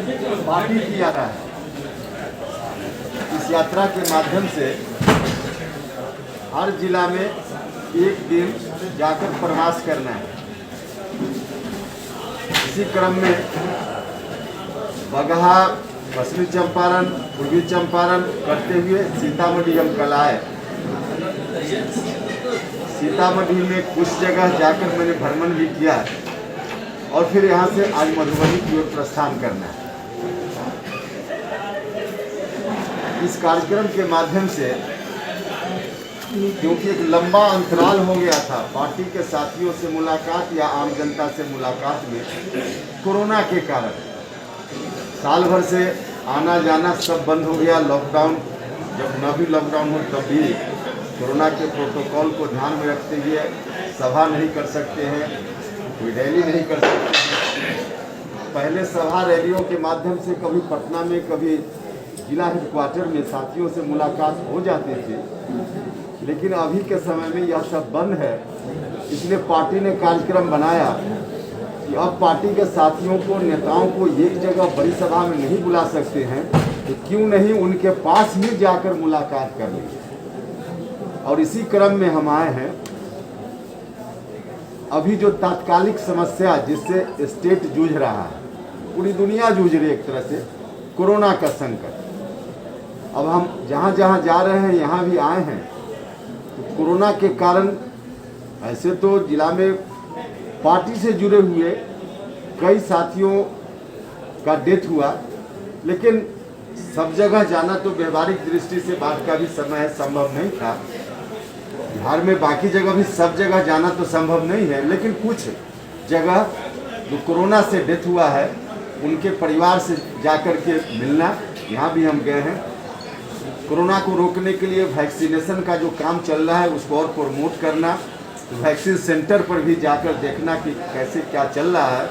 Party की यात्रा है। इस यात्रा के माध्यम से हर जिला में एक दिन जाकर प्रवास करना है। इसी क्रम में बगहा, पश्चिमी चंपारण, पूर्वी चंपारण करते हुए सीतामढ़ी हम कल आए। सीतामढ़ी में कुछ जगह जाकर मैंने भ्रमण भी किया और फिर यहाँ से आज मधुबनी की ओर प्रस्थान करना है। इस कार्यक्रम के माध्यम से, क्योंकि एक लंबा अंतराल हो गया था पार्टी के साथियों से मुलाकात या आम जनता से मुलाकात में, कोरोना के कारण साल भर से आना जाना सब बंद हो गया। लॉकडाउन, जब न भी लॉकडाउन हो तब भी कोरोना के प्रोटोकॉल को ध्यान में रखते हुए सभा नहीं कर सकते हैं, कोई रैली नहीं कर सकते हैं। पहले सभा रैलियों के माध्यम से कभी पटना में, कभी जिला हेडक्वार्टर में साथियों से मुलाकात हो जाते थे, लेकिन अभी के समय में यह सब बंद है। इसलिए पार्टी ने कार्यक्रम बनाया कि अब पार्टी के साथियों को, नेताओं को एक जगह बड़ी सभा में नहीं बुला सकते हैं, तो क्यों नहीं उनके पास ही जाकर मुलाकात कर लें। और इसी क्रम में हम आए हैं। अभी जो तात्कालिक समस्या जिससे स्टेट जूझ रहा है, पूरी दुनिया जूझ रही है एक तरह से, कोरोना का संकट। अब हम जहाँ जहाँ जा रहे हैं, यहाँ भी आए हैं, तो कोरोना के कारण ऐसे तो जिला में पार्टी से जुड़े हुए कई साथियों का डेथ हुआ, लेकिन सब जगह जाना तो व्यवहारिक दृष्टि से बात का भी समय संभव नहीं था। बिहार में बाकी जगह भी सब जगह जाना तो संभव नहीं है, लेकिन कुछ जगह जो कोरोना से डेथ हुआ है उनके परिवार से जाकर के मिलना, यहाँ भी हम गए हैं। कोरोना को रोकने के लिए वैक्सीनेशन का जो काम चल रहा है उसको और प्रमोट करना, तो वैक्सीन सेंटर पर भी जाकर देखना कि कैसे क्या चल रहा है।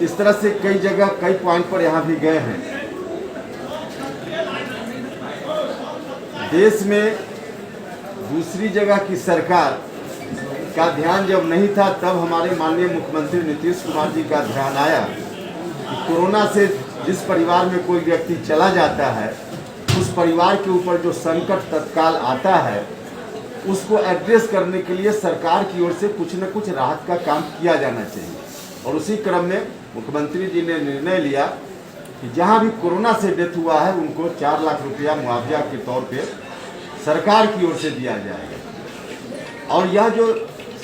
इस तरह से कई जगह, कई पॉइंट पर यहाँ भी गए हैं। देश में दूसरी जगह की सरकार का ध्यान जब नहीं था, तब हमारे माननीय मुख्यमंत्री नीतीश कुमार जी का ध्यान आया कि कोरोना से जिस परिवार में कोई व्यक्ति चला जाता है, उस परिवार के ऊपर जो संकट तत्काल आता है उसको एड्रेस करने के लिए सरकार की ओर से कुछ न कुछ राहत का काम किया जाना चाहिए। और उसी क्रम में मुख्यमंत्री जी ने निर्णय लिया कि जहां भी कोरोना से डेथ हुआ है उनको 4 लाख रुपया मुआवजा के तौर पे सरकार की ओर से दिया जाएगा। और यह जो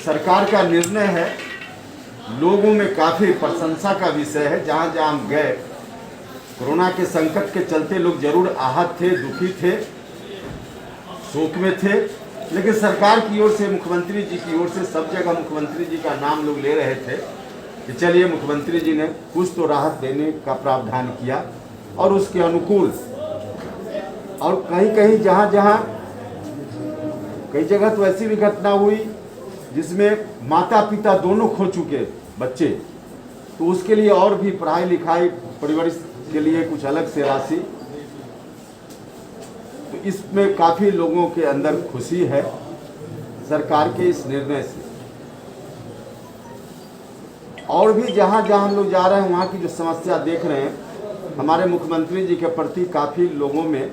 सरकार का निर्णय है, लोगों में काफ़ी प्रशंसा का विषय है। जहां जहां हम गए, कोरोना के संकट के चलते लोग जरूर आहत थे, दुखी थे, शोक में थे, लेकिन सरकार की ओर से, मुख्यमंत्री जी की ओर से सब जगह मुख्यमंत्री जी का नाम लोग ले रहे थे कि चलिए मुख्यमंत्री जी ने कुछ तो राहत देने का प्रावधान किया और उसके अनुकूल। और कहीं कहीं जहाँ जहाँ कई जगह तो ऐसी भी घटना हुई जिसमें माता पिता दोनों खो चुके बच्चे, तो उसके लिए और भी पढ़ाई लिखाई परिवार के लिए कुछ अलग से राशि, तो इसमें काफ़ी लोगों के अंदर खुशी है सरकार के इस निर्णय से। और भी जहाँ जहाँ हम लोग जा रहे हैं वहाँ की जो समस्या देख रहे हैं, हमारे मुख्यमंत्री जी के प्रति काफ़ी लोगों में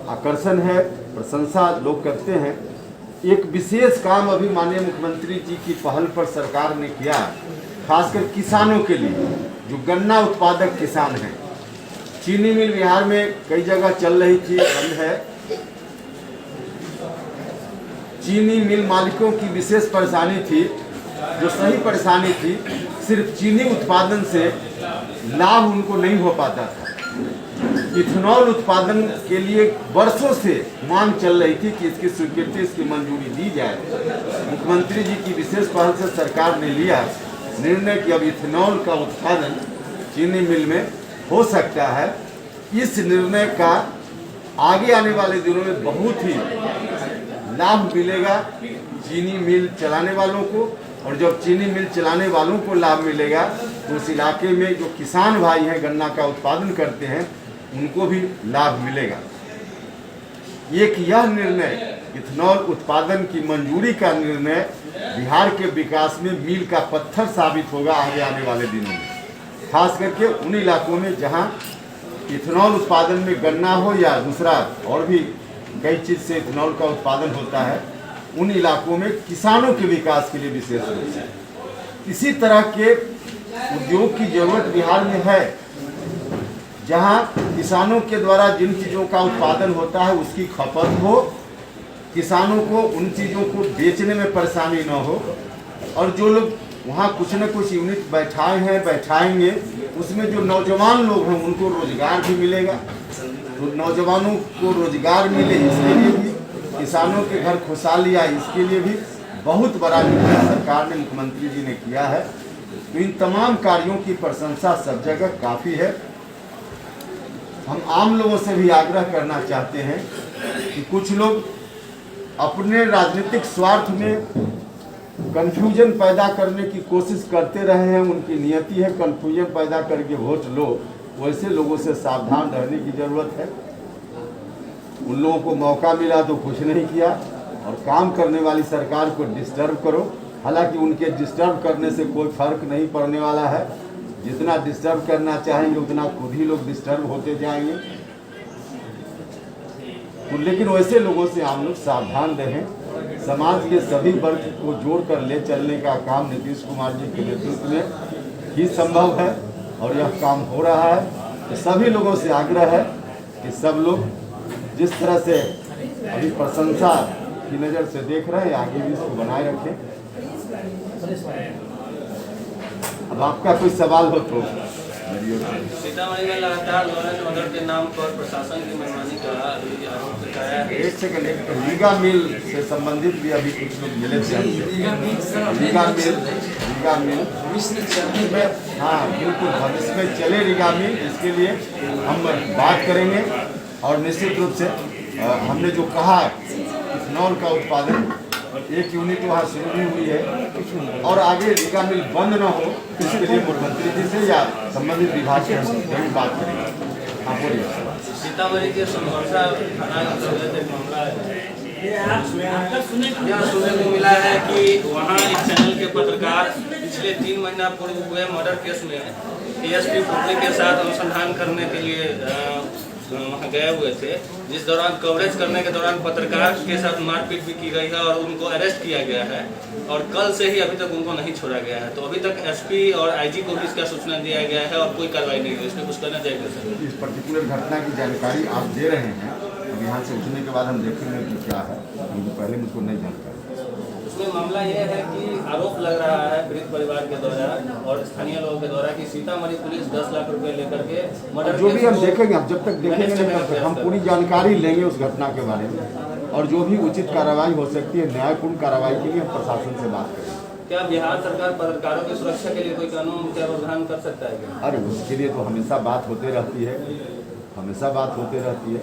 आकर्षण है, प्रशंसा लोग करते हैं। एक विशेष काम अभी माननीय मुख्यमंत्री जी की पहल पर सरकार ने किया, खासकर किसानों के लिए, जो गन्ना उत्पादक किसान हैं। चीनी मिल बिहार में कई जगह चल रही थी, बंद है। चीनी मिल मालिकों की विशेष परेशानी थी, जो सही परेशानी थी, सिर्फ चीनी उत्पादन से लाभ उनको नहीं हो पाता था। इथेनॉल उत्पादन के लिए वर्षों से मांग चल रही थी कि इसकी स्वीकृति, इसकी मंजूरी दी जाए। मुख्यमंत्री जी की विशेष पहल से सरकार ने लिया निर्णय कि अब इथेनॉल का उत्पादन चीनी मिल में हो सकता है। इस निर्णय का आगे आने वाले दिनों में बहुत ही लाभ मिलेगा चीनी मिल चलाने वालों को, और जब चीनी मिल चलाने वालों को लाभ मिलेगा तो उस इलाके में जो किसान भाई हैं, गन्ना का उत्पादन करते हैं, उनको भी लाभ मिलेगा। एक यह निर्णय इथेनॉल उत्पादन की मंजूरी का निर्णय बिहार के विकास में मील का पत्थर साबित होगा आगे आने वाले दिनों में। खास करके उन इलाकों में जहां इथेनॉल उत्पादन में गन्ना हो या दूसरा और भी कई चीज़ से इथेनॉल का उत्पादन होता है, उन इलाकों में किसानों के विकास के लिए विशेष रूप से इसी तरह के उद्योग की जरूरत बिहार में है, जहां किसानों के द्वारा जिन चीज़ों का उत्पादन होता है उसकी खपत हो, किसानों को उन चीज़ों को बेचने में परेशानी न हो, और जो लोग वहाँ कुछ न कुछ यूनिट बैठाएंगे उसमें जो नौजवान लोग हैं उनको रोजगार भी मिलेगा। तो नौजवानों को रोजगार मिले इसके लिए भी, किसानों के घर खुशहाली आए इसके लिए भी बहुत बड़ा निर्णय सरकार ने, मुख्यमंत्री जी ने किया है। तो इन तमाम कार्यों की प्रशंसा सब जगह काफ़ी है। हम आम लोगों से भी आग्रह करना चाहते हैं कि कुछ लोग अपने राजनीतिक स्वार्थ में कन्फ्यूजन पैदा करने की कोशिश करते रहे हैं, उनकी नियति है कन्फ्यूजन पैदा करके वोट लो। वैसे लोगों से सावधान रहने की ज़रूरत है। उन लोगों को मौका मिला तो कुछ नहीं किया, और काम करने वाली सरकार को डिस्टर्ब करो। हालांकि उनके डिस्टर्ब करने से कोई फर्क नहीं पड़ने वाला है, जितना डिस्टर्ब करना चाहेंगे उतना खुद ही लोग डिस्टर्ब होते जाएंगे। तो लेकिन वैसे लोगों से हम लोग सावधान रहें। समाज के सभी वर्ग को जोड़कर ले चलने का काम नीतीश कुमार जी के नेतृत्व में ही संभव है, और यह काम हो रहा है। तो सभी लोगों से आग्रह है कि सब लोग जिस तरह से अभी प्रशंसा की नज़र से देख रहे हैं आगे भी इसको बनाए रखें। अब आपका कोई सवाल हो तो। सीतामढ़ी में लगातार लॉरेंस मगर के नाम पर प्रशासन की मनमानी का आरोप लगाया है। एक सेकंड, रीगा मिल से संबंधित भी अभी कुछ लोग मिले थे। रीगा मिल हाँ बिल्कुल, भविष्य में चले रीगा मिल, इसके लिए हम बात करेंगे। और निश्चित रूप से हमने जो कहा इथेनॉल का उत्पादन एक यूनिट वहाँ शुरू भी हुई है, और आगे रीगा मिल बंद न हो इसके लिए मुख्यमंत्री जी से या संबंधित विभाग से हम जरूर बात करेंगे। हाँ बोलिए। सीतामढ़ी के सोनवर्षा थाना अंतर्गत एक मामला है, यह सुनने को मिला है कि वहाँ एक चैनल के पत्रकार पिछले 3 महीना पूर्व हुए मर्डर केस में एएसपी पुत्री के साथ अनुसंधान करने के लिए वहाँ गए हुए थे, जिस दौरान कवरेज करने के दौरान पत्रकार के साथ मारपीट भी की गई है और उनको अरेस्ट किया गया है, और कल से ही अभी तक उनको नहीं छोड़ा गया है। तो अभी तक एसपी और आईजी को भी इसका सूचना दिया गया है और कोई कार्रवाई नहीं हुई। इसमें कुछ करना चाहिए सर। इस पर्टिकुलर घटना की जानकारी आप दे रहे हैं, अब यहाँ से उठने के बाद हम देखेंगे कि क्या है, क्योंकि पहले मुझको नहीं जानकारी। उसमें मामला यह है कि आरोप लग रहा है पीड़ित परिवार के द्वारा और स्थानीय लोगों के द्वारा कि सीतामढ़ी पुलिस 10 लाख रुपए लेकर के मर्डर, जो भी हम देखेंगे, हम जब तक देखेंगे नहीं तब तक हम पूरी जानकारी लेंगे उस घटना के बारे में, और जो भी उचित कार्रवाई हो सकती है, न्यायपूर्ण कार्रवाई के लिए हम प्रशासन से बात करेंगे। क्या बिहार सरकार पत्रकारों की सुरक्षा के लिए कोई कानून का प्रावधान कर सकता है क्या? अरे उसके लिए तो हमेशा बात होते रहती है,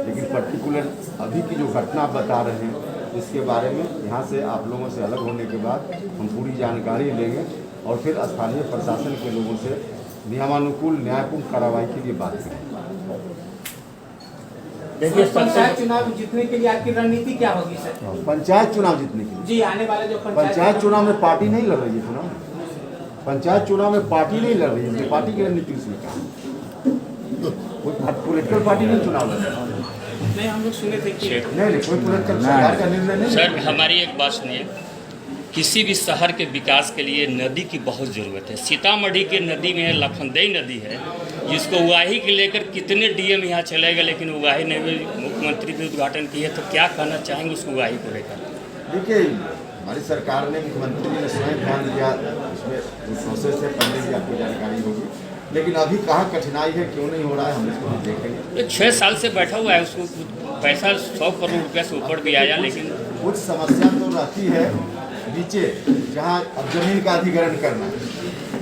लेकिन पर्टिकुलर अभी की जो घटना बता रहे हैं इसके बारे में यहाँ से आप लोगों से अलग होने के बाद हम पूरी जानकारी लेंगे और फिर स्थानीय प्रशासन के लोगों से नियमानुकूल न्यायपूर्ण कार्रवाई के लिए बात करेंगे। देखिए, पंचायत चुनाव जीतने के लिए आपकी रणनीति क्या होगी सर? पंचायत चुनाव जीतने के लिए जी आने वाले जो पंचायत चुनाव में पार्टी नहीं लड़ रही है, चुनाव पंचायत चुनाव में पार्टी नहीं लड़ रही है, पार्टी की रणनीति उसमें क्या, कोई पॉलिटिकल पार्टी नहीं चुनाव लड़ रही। नहीं, हम लोग सुने थे कि नहीं कोई पॉलिटिकल सरकार का निर्णय नहीं। सर हमारी एक बात सुनिए, किसी भी शहर के विकास के लिए नदी की बहुत ज़रूरत है। सीतामढ़ी के नदी में लखनदेई नदी है, जिसको उगाही के लेकर कितने डीएम यहाँ चले गए, लेकिन उगाही नहीं, मुख्यमंत्री भी उद्घाटन किए, तो क्या कहना चाहेंगे उसको उगाही को लेकर? देखिए, हमारी सरकार ने, मुख्यमंत्री ने स्वयं ध्यान दिया, उसमें उस प्रोसेस से पहले भी आपको जानकारी होगी, लेकिन अभी कहाँ कठिनाई है, क्यों नहीं हो रहा है, हम इसको देखेंगे। 6 साल से बैठा हुआ है, उसको पैसा 100 करोड़ रुपये से ऊपर भी आया, लेकिन कुछ समस्या तो रहती है नीचे, जहाँ अब जमीन का अधिग्रहण करना है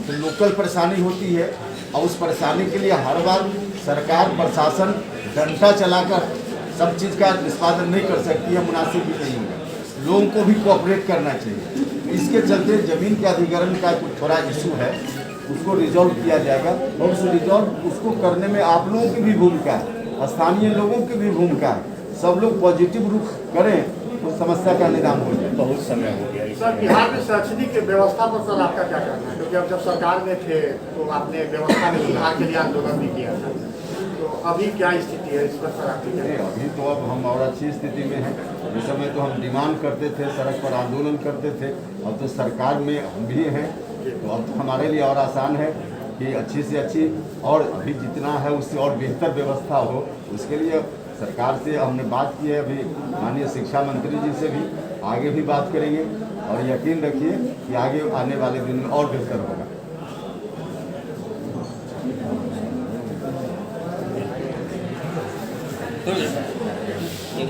तो लोकल परेशानी होती है, और उस परेशानी के लिए हर बार सरकार प्रशासन डंडा चलाकर सब चीज़ का निष्पादन नहीं कर सकती है, मुनासिब भी नहीं होगा। लोगों को भी कोऑपरेट करना चाहिए। इसके चलते जमीन के अधिग्रहण का थोड़ा इशू है, उसको रिजॉल्व किया जाएगा, और उस रिजॉल्व उसको करने में आप लोगों की भी भूमिका है, स्थानीय लोगों की भी भूमिका है। सब लोग पॉजिटिव रुख करें तो तो समस्या का निदान हो जाए। बहुत समय हो गया सर, बिहार में शैक्षणिक व्यवस्था पर सर आपका क्या कहना है? क्योंकि अब जब सरकार में थे तो आपने व्यवस्था में सुधार के लिए आंदोलन भी किया था, तो अभी क्या स्थिति है इस पर सर आपकी क्या? अभी तो अब हम और अच्छी स्थिति में हैं। इस समय तो हम डिमांड करते थे, सड़क पर आंदोलन करते थे, अब तो सरकार में हम भी हैं, तो अब तो हमारे लिए और आसान है कि अच्छी से अच्छी और अभी जितना है उससे और बेहतर व्यवस्था हो। उसके लिए सरकार से हमने बात की है, अभी माननीय शिक्षा मंत्री जी से भी आगे भी बात करेंगे और यकीन रखिए कि आगे आने वाले दिन में और बेहतर होगा।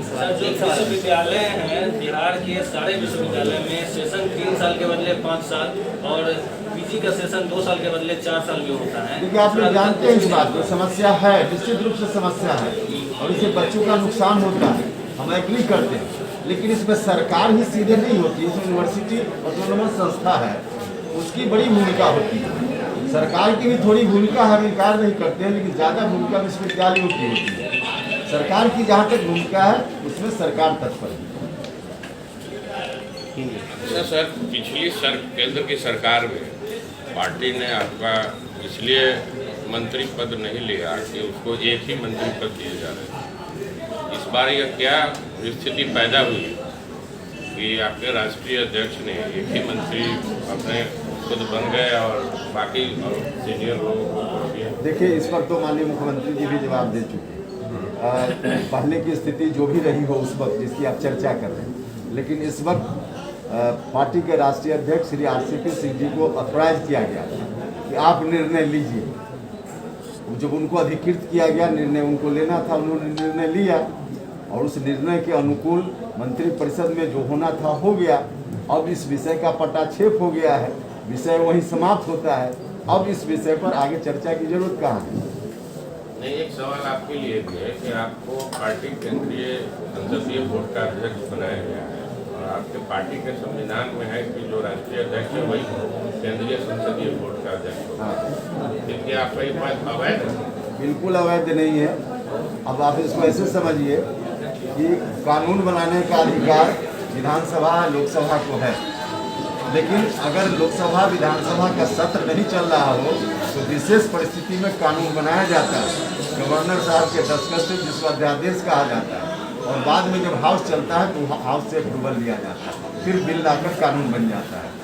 सर, जो विश्वविद्यालय हैं बिहार के सारे विश्वविद्यालय में सेशन 3 साल के बदले 5 साल और पीजी का सेशन 2 साल के बदले 4 साल में होता है। क्योंकि आप लोग जानते हैं इस बात को, समस्या है, निश्चित रूप से समस्या है और इससे बच्चों का नुकसान होता है, हम एग्री करते हैं, लेकिन इसमें सरकार ही सीधे नहीं होती। इसमें यूनिवर्सिटी ऑटोनोमस संस्था है, उसकी बड़ी भूमिका होती है। सरकार की भी थोड़ी भूमिका हम इनकार नहीं करते हैं, लेकिन ज़्यादा भूमिका विश्वविद्यालयों की होती है। सरकार की जहाँ तक भूमिका है उसमें सरकार तत्पर है। सर, पिछली केंद्र की सरकार में पार्टी ने आपका इसलिए मंत्री पद नहीं लिया कि उसको एक ही मंत्री पद दिए जा रहे थे। इस बार यह क्या स्थिति पैदा हुई कि आपके राष्ट्रीय अध्यक्ष ने एक ही मंत्री अपने खुद बन गए और बाकी सीनियर लोगों को? देखिए, इस पर तो माननीय मुख्यमंत्री जी भी जवाब दे चुके हैं। पहले की स्थिति जो भी रही हो उस वक्त जिसकी आप चर्चा कर रहे हैं, लेकिन इस वक्त पार्टी के राष्ट्रीय अध्यक्ष श्री RCP सिंह जी को अथॉराइज किया गया कि आप निर्णय लीजिए। जब उनको अधिकृत किया गया, निर्णय उनको लेना था, उन्होंने निर्णय लिया और उस निर्णय के अनुकूल मंत्रिपरिषद में जो होना था हो गया। अब इस विषय का पटाक्षेप हो गया है, विषय वहीं समाप्त होता है। अब इस विषय पर आगे चर्चा की जरूरत कहाँ है? नहीं, एक सवाल आपके लिए भी है कि आपको पार्टी केंद्रीय संसदीय बोर्ड का अध्यक्ष बनाया गया है और आपके पार्टी के संविधान में है कि जो राष्ट्रीय अध्यक्ष है वही केंद्रीय संसदीय बोर्ड का अध्यक्ष होगा। लेकिन आपका ये बात अवैध है? बिल्कुल अवैध नहीं है। अब आप इसको ऐसे समझिए कि कानून बनाने का अधिकार विधानसभा लोकसभा को है, लेकिन अगर लोकसभा विधानसभा का सत्र नहीं चल रहा हो तो विशेष परिस्थिति में कानून बनाया जाता है गवर्नर साहब के दस्तखत से, जिसको अध्यादेश कहा जाता है, और बाद में जब हाउस चलता है तो हाउस से अप्रूवल लिया जाता है, फिर बिल लाकर कानून बन जाता है।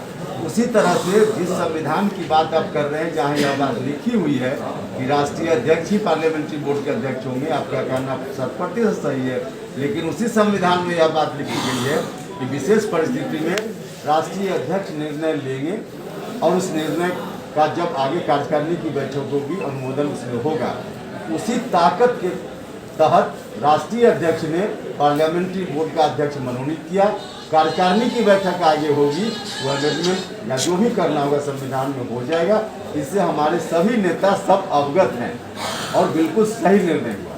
उसी तरह से जिस संविधान की बात आप कर रहे हैं, जहाँ यह बात लिखी हुई है कि राष्ट्रीय अध्यक्ष ही पार्लियामेंट्री बोर्ड के अध्यक्ष होंगे, आपका कहना 100% सही है, लेकिन उसी संविधान में यह बात लिखी गई है कि विशेष परिस्थिति में राष्ट्रीय अध्यक्ष निर्णय लेंगे और उस निर्णय का जब आगे कार्यकारिणी की बैठक होगी अनुमोदन उसमें होगा। उसी ताकत के तहत राष्ट्रीय अध्यक्ष ने पार्लियामेंट्री बोर्ड का अध्यक्ष मनोनीत किया। कार्यकारिणी की बैठक आगे होगी, वो अमेंडमेंट या जो भी करना होगा संविधान में हो जाएगा। इससे हमारे सभी नेता सब अवगत हैं और बिल्कुल सही निर्णय हुआ।